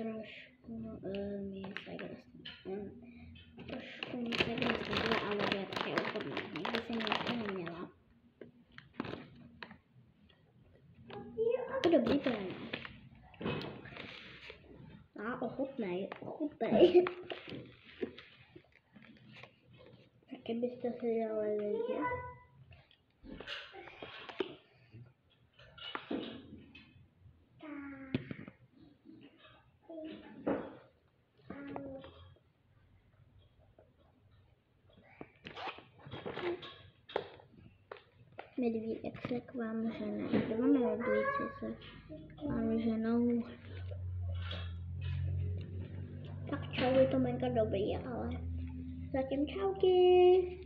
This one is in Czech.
trošku mi trošku mi se rozhodla, ale větší úplně. Nikdy jsem ještě neměla. To dobrý to je. A ochutnej. Taky byste si dali lidi. Medvíd, jak se k vám žene. Dva medvíci se k vám ženou. Tak čau, je to mega dobrý, ale zatím čauky.